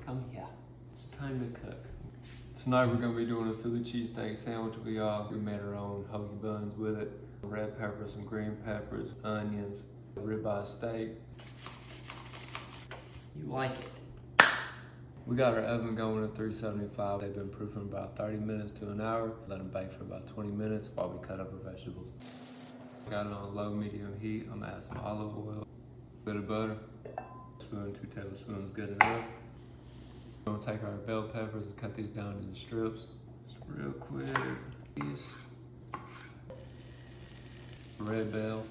Come here. It's time to cook. Tonight we're gonna be doing a Philly cheesesteak sandwich. We made our own hoagie buns with it. Red peppers, some green peppers, onions, ribeye steak. You like it. We got our oven going at 375. They've been proofing about 30 minutes to an hour. Let them bake for about 20 minutes while we cut up our vegetables. Got it on low, medium heat. I'm gonna add some olive oil, a bit of butter, spoon, 2 tablespoons, good enough. We're gonna take our bell peppers and cut these down into strips. Just real quick. These. Red bell.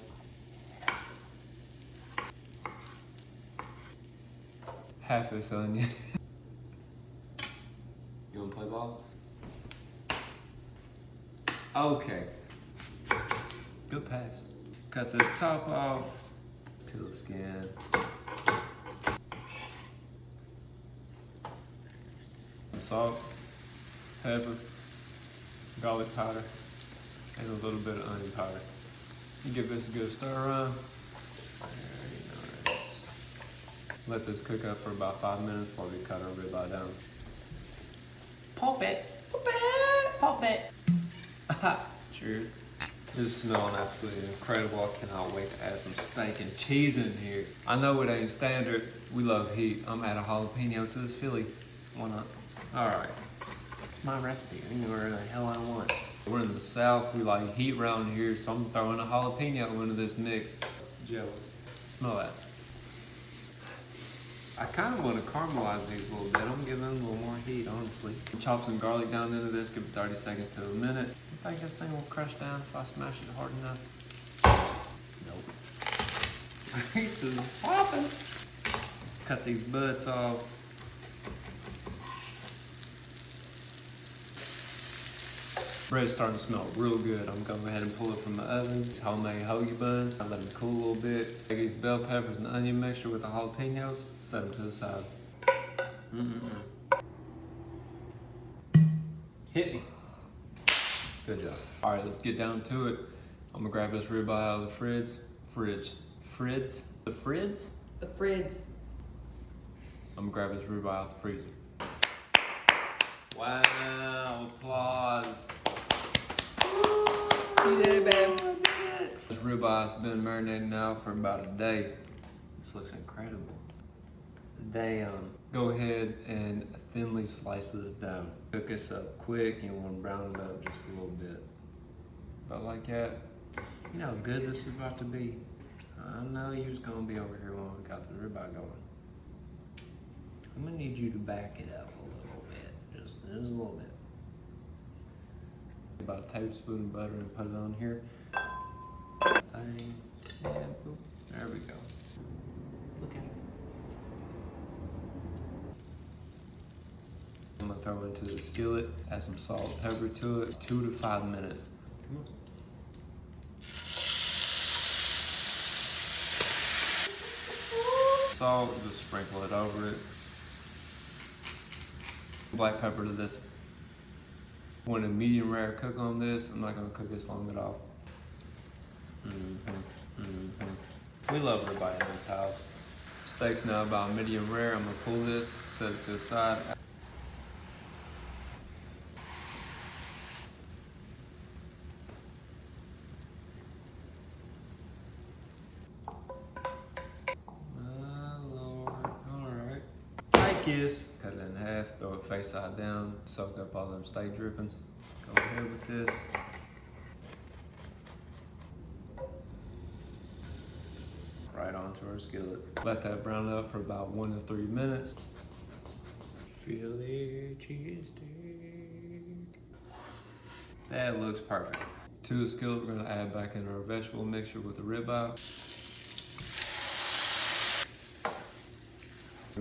Half this onion. You wanna play ball? Okay. Good pass. Cut this top off. Peel the skin. Some salt, pepper, garlic powder, and a little bit of onion powder. Give this a good stir around. Very nice. Let this cook up for about 5 minutes while we cut our ribeye down. Pop it. Pop it. Pop it. Cheers. This is smelling absolutely incredible. I cannot wait to add some steak and cheese in here. I know it ain't standard. We love heat. I'm adding a jalapeno to this Philly. Why not? All right. It's my recipe. I can do whatever the hell I want. We're in the South. We like heat around here, so I'm throwing a jalapeno into this mix. Jealous. Smell that. I kind of want to caramelize these a little bit. I'm gonna give them a little more heat, honestly. Chop some garlic down into this. Give it 30 seconds to a minute. You think this thing will crush down if I smash it hard enough? Nope. This is popping. Cut these butts off. Bread's starting to smell real good. I'm gonna go ahead and pull it from the oven. These homemade hoagie buns. I let them cool a little bit. Take these bell peppers and onion mixture with the jalapenos. Set them to the side. Hit me. Good job. All right, let's get down to it. I'm gonna grab this ribeye out of the fridge. The fridge? I'm gonna grab this ribeye out the freezer. Wow, applause. You did it, babe. This ribeye's been marinating now for about a day. This looks incredible. Damn. Go ahead and thinly slice this down. Cook this up quick. You want to brown it up just a little bit. About like that. You know how good this is about to be. I know you're just gonna be over here when we got the ribeye going. I'm gonna need you to back it up a little bit. Just a little bit. About a tablespoon of butter and put it on here. Thing. And boop. There we go. Look at it. I'm gonna throw it into the skillet, add some salt and pepper to it, 2 to 5 minutes. Come on. Salt, just sprinkle it over it. Black pepper to this. Want a medium rare cook on this. I'm not gonna cook this long at all. We love ribeye in this house. Steak's now about medium rare. I'm gonna pull this, set it to the side. My Lord, all right. Take this, cut it in half, throw it face side down, soak up all them steak drippings. Go ahead with this. Right onto our skillet. Let that brown up for about 1 to 3 minutes. Philly cheesesteak. That looks perfect. To the skillet, we're gonna add back in our vegetable mixture with the ribeye.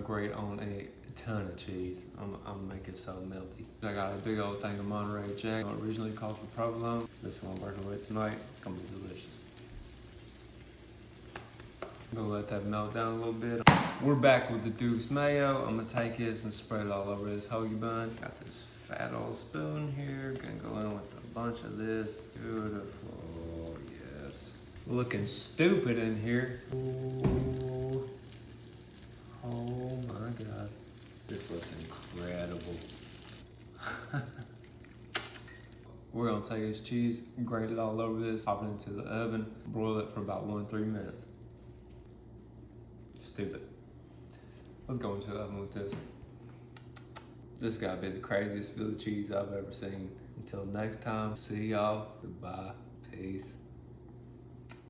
Grate on a ton of cheese. I'm gonna make it so melty. I got a big old thing of Monterey Jack. Originally called for provolone. This one I'm working with tonight. It's gonna be delicious. I'm gonna let that melt down a little bit. We're back with the Duke's mayo. I'm gonna take this and spread it all over this hoagie bun. Got this fat old spoon here. Gonna go in with a bunch of this. Beautiful, yes. Looking stupid in here. Ooh. This looks incredible. We're gonna take this cheese, grate it all over this, pop it into the oven, broil it for about 1-3 minutes. Stupid. Let's go into the oven with this. This gotta be the craziest Philly cheese I've ever seen. Until next time, see y'all. Goodbye. Peace.